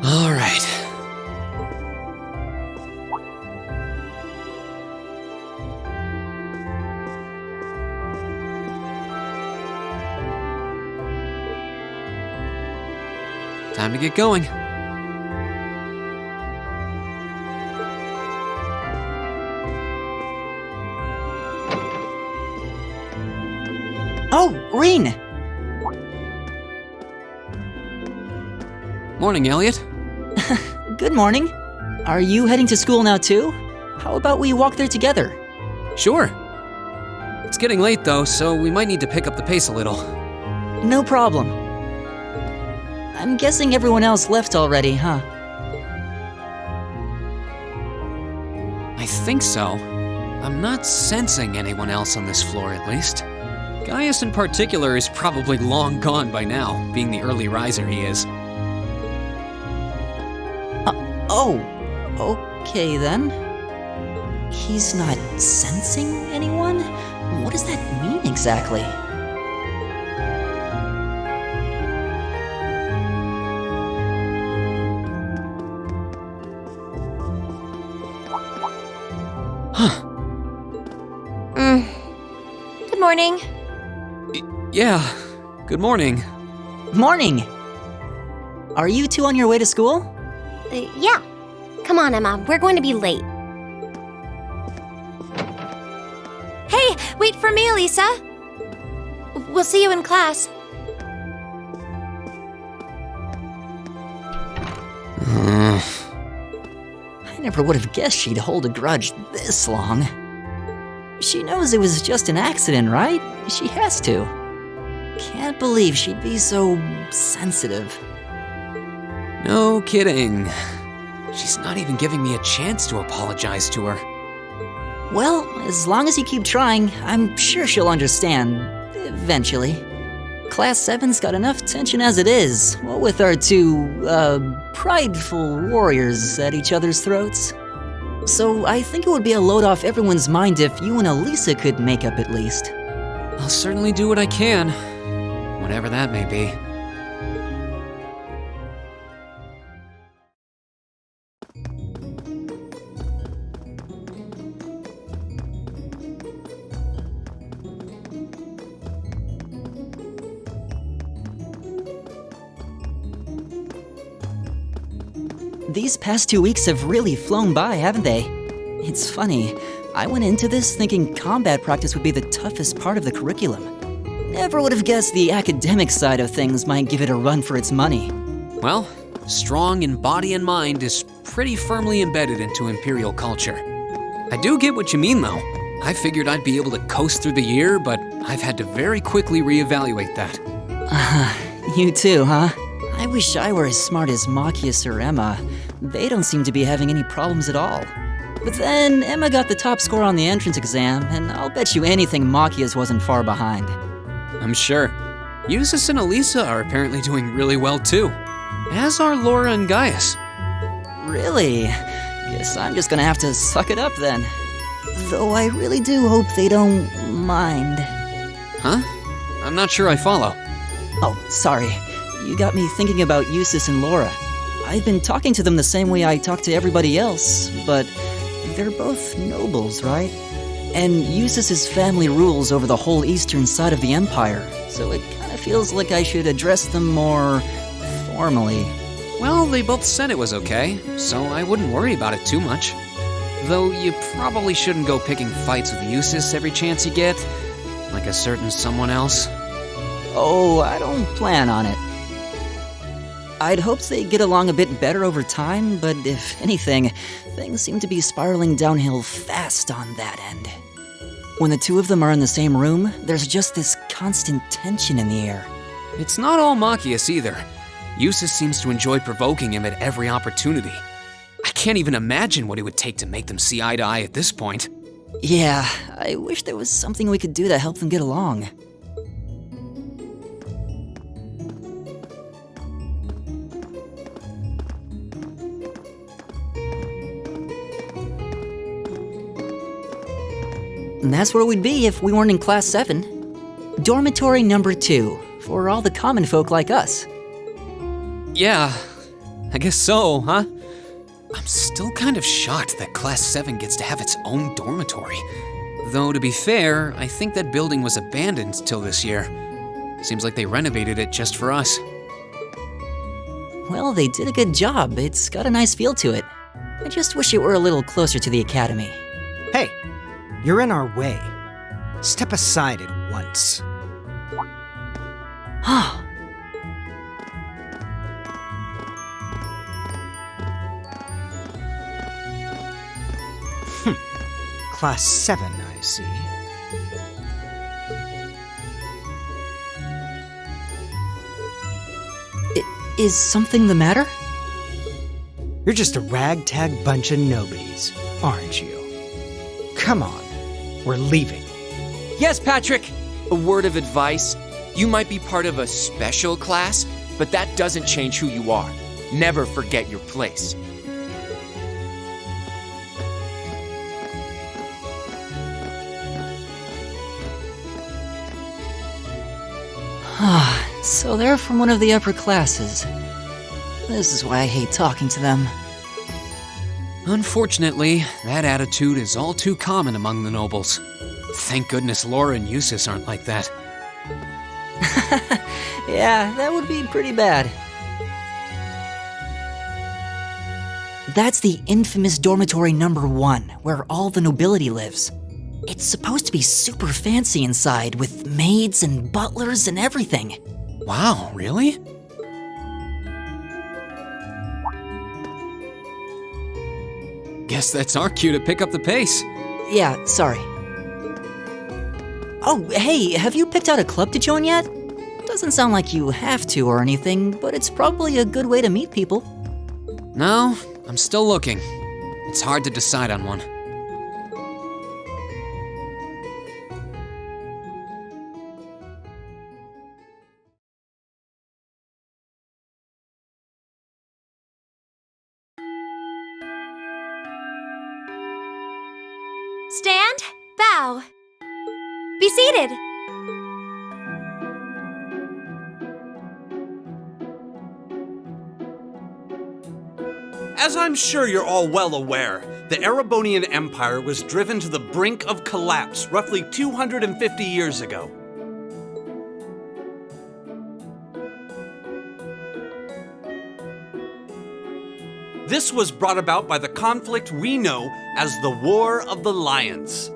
All right. Time to get going. Oh, Rean! Morning, Elliot. Good morning. Are you heading to school now too? How about we walk there together? Sure. It's getting late though, so we might need to pick up the pace a little. No problem. I'm guessing everyone else left already, huh? I think so. I'm not sensing anyone else on this floor, at least. Gaius in particular is probably long gone by now, being the early riser he is. Oh, okay then. He's not sensing anyone? What does that mean exactly? Huh. Good morning. Yeah, good morning. Morning! Are you two on your way to school? Yeah. Come on, Emma. We're going to be late. Hey, wait for me, Lisa. We'll see you in class. I never would have guessed she'd hold a grudge this long. She knows it was just an accident, right? She has to. Can't believe she'd be so sensitive. No kidding. She's not even giving me a chance to apologize to her. Well, as long as you keep trying, I'm sure she'll understand. Eventually. Class 7's got enough tension as it is, what with our two, prideful warriors at each other's throats. So I think it would be a load off everyone's mind if you and Elisa could make up at least. I'll certainly do what I can, whatever that may be. These past 2 weeks have really flown by, haven't they? It's funny, I went into this thinking combat practice would be the toughest part of the curriculum. Never would have guessed the academic side of things might give it a run for its money. Well, strong in body and mind is pretty firmly embedded into Imperial culture. I do get what you mean, though. I figured I'd be able to coast through the year, but I've had to very quickly reevaluate that. You too, huh? I wish I were as smart as Machias or Emma. They don't seem to be having any problems at all. But then Emma got the top score on the entrance exam, and I'll bet you anything Machias wasn't far behind. I'm sure. Eustace and Elisa are apparently doing really well too, as are Laura and Gaius. Really? Guess I'm just gonna have to suck it up then. Though I really do hope they don't mind. Huh? I'm not sure I follow. Oh, sorry. You got me thinking about Eustace and Laura. I've been talking to them the same way I talk to everybody else, but they're both nobles, right? And Eustace's family rules over the whole eastern side of the Empire, so it kind of feels like I should address them more formally. Well, they both said it was okay, so I wouldn't worry about it too much. Though you probably shouldn't go picking fights with Eustace every chance you get, like a certain someone else. Oh, I don't plan on it. I'd hoped they'd get along a bit better over time, but if anything, things seem to be spiraling downhill fast on that end. When the two of them are in the same room, there's just this constant tension in the air. It's not all Machias either. Eustace seems to enjoy provoking him at every opportunity. I can't even imagine what it would take to make them see eye to eye at this point. Yeah, I wish there was something we could do to help them get along. And that's where we'd be if we weren't in Class 7. Dormitory number 2, for all the common folk like us. Yeah, I guess so, huh? I'm still kind of shocked that Class 7 gets to have its own dormitory. Though, to be fair, I think that building was abandoned till this year. Seems like they renovated it just for us. Well, they did a good job. It's got a nice feel to it. I just wish it were a little closer to the academy. Hey, you're in our way. Step aside at once. Class 7, I see. Is something the matter? You're just a ragtag bunch of nobodies, aren't you? Come on, we're leaving. Yes, Patrick! A word of advice. You might be part of a special class, but that doesn't change who you are. Never forget your place. So they're from one of the upper classes. This is why I hate talking to them. Unfortunately, that attitude is all too common among the nobles. Thank goodness Laura and Eustace aren't like that. Yeah, that would be pretty bad. That's the infamous dormitory number 1, where all the nobility lives. It's supposed to be super fancy inside, with maids and butlers and everything. Wow, really? Guess that's our cue to pick up the pace. Yeah, sorry. Oh, hey, have you picked out a club to join yet? Doesn't sound like you have to or anything, but it's probably a good way to meet people. No, I'm still looking. It's hard to decide on one. Stand, bow. Be seated. As I'm sure you're all well aware, the Erebonian Empire was driven to the brink of collapse roughly 250 years ago. This was brought about by the conflict we know as the War of the Lions.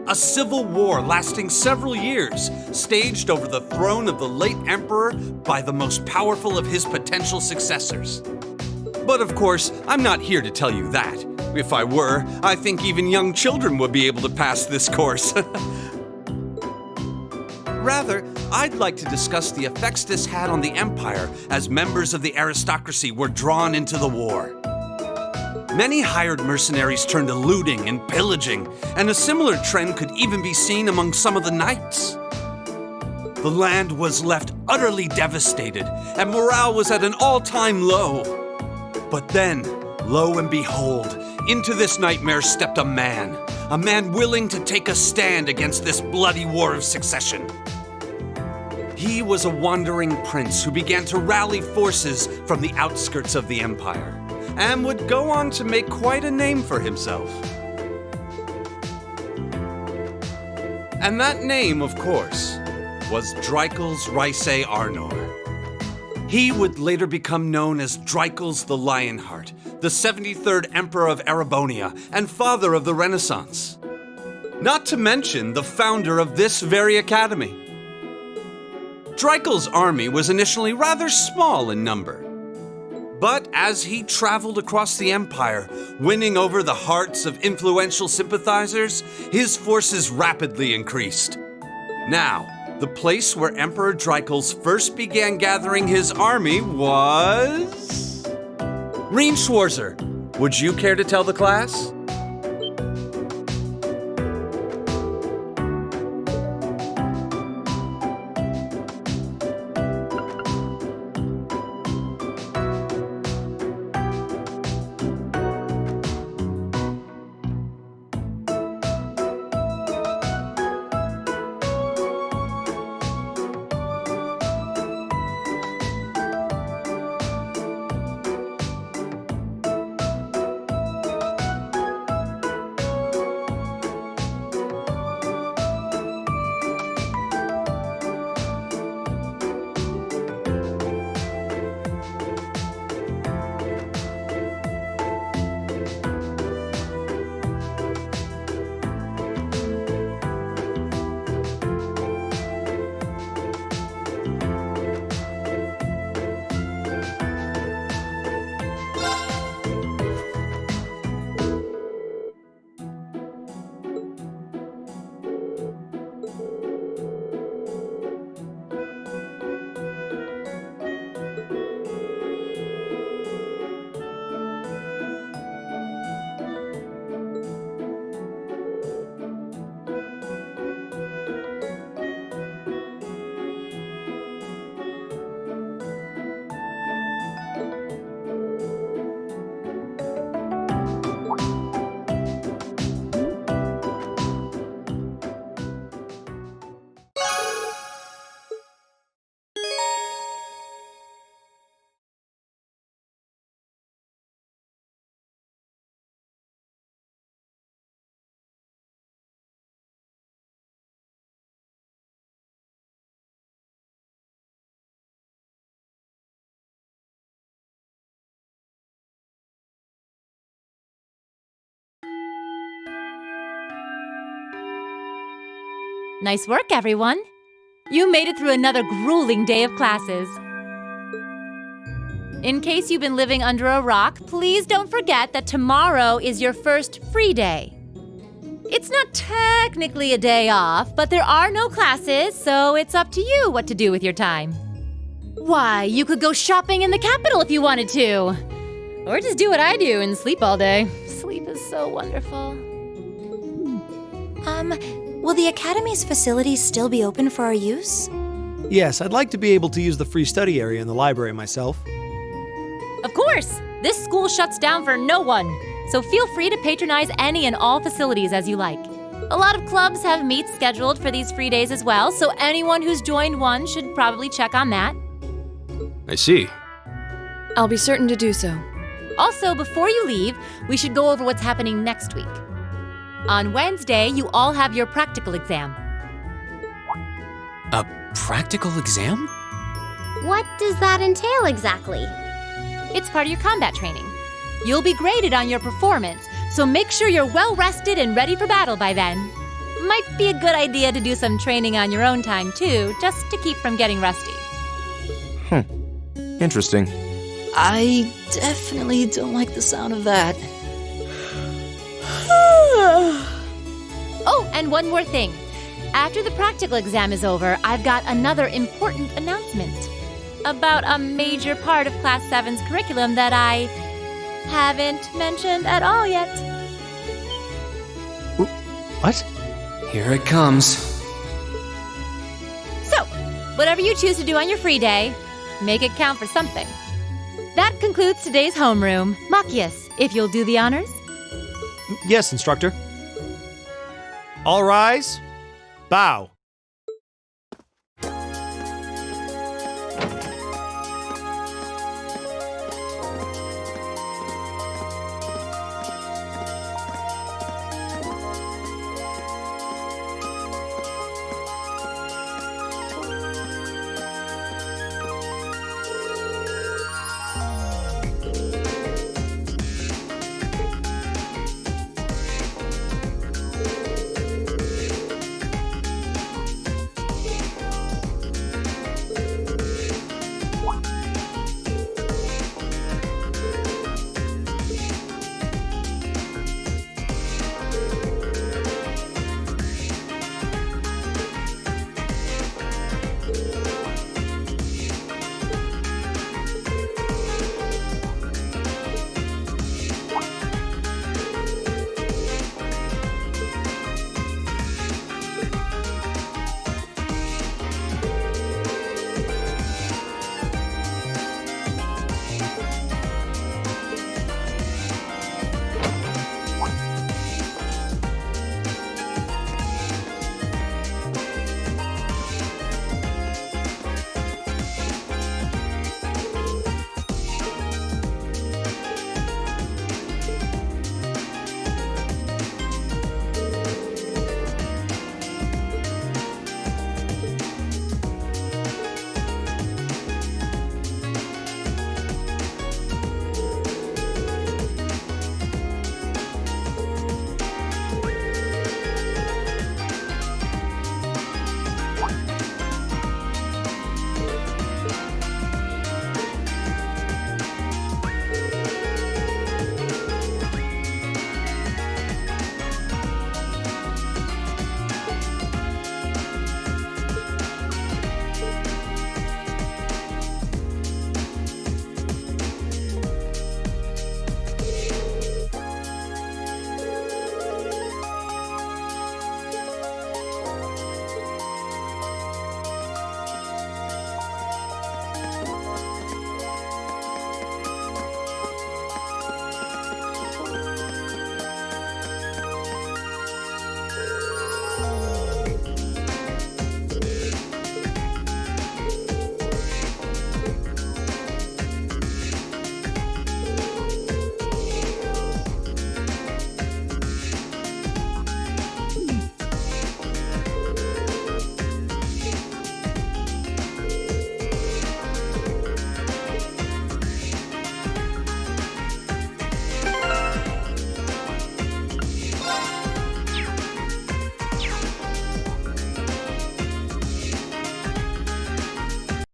A civil war lasting several years, staged over the throne of the late emperor by the most powerful of his potential successors. But of course, I'm not here to tell you that. If I were, I think even young children would be able to pass this course. Rather, I'd like to discuss the effects this had on the Empire as members of the aristocracy were drawn into the war. Many hired mercenaries turned to looting and pillaging, and a similar trend could even be seen among some of the knights. The land was left utterly devastated, and morale was at an all-time low. But then, lo and behold, into this nightmare stepped a man willing to take a stand against this bloody war of succession. He was a wandering prince who began to rally forces from the outskirts of the empire, and would go on to make quite a name for himself. And that name, of course, was Dreikels Rhysei Arnor. He would later become known as Dreikels the Lionheart, the 73rd Emperor of Erebonia and father of the Renaissance. Not to mention the founder of this very academy. Dreikels' army was initially rather small in number. But as he traveled across the empire, winning over the hearts of influential sympathizers, his forces rapidly increased. Now, the place where Emperor Dreikels first began gathering his army was... Rien Schwarzer, would you care to tell the class? Nice work, everyone. You made it through another grueling day of classes. In case you've been living under a rock, please don't forget that tomorrow is your first free day. It's not technically a day off, but there are no classes, so it's up to you what to do with your time. Why, you could go shopping in the capital if you wanted to. Or just do what I do and sleep all day. Sleep is so wonderful. Will the Academy's facilities still be open for our use? Yes, I'd like to be able to use the free study area in the library myself. Of course! This school shuts down for no one, so feel free to patronize any and all facilities as you like. A lot of clubs have meets scheduled for these free days as well, so anyone who's joined one should probably check on that. I see. I'll be certain to do so. Also, before you leave, we should go over what's happening next week. On Wednesday, you all have your practical exam. A practical exam? What does that entail exactly? It's part of your combat training. You'll be graded on your performance, so make sure you're well rested and ready for battle by then. Might be a good idea to do some training on your own time too, just to keep from getting rusty. Interesting. I definitely don't like the sound of that. Oh, and one more thing. After the practical exam is over, I've got another important announcement about a major part of Class 7's curriculum that I haven't mentioned at all yet. What? Here it comes. So, whatever you choose to do on your free day, make it count for something. That concludes today's homeroom. Machias, if you'll do the honors. Yes, instructor. All rise. Bow.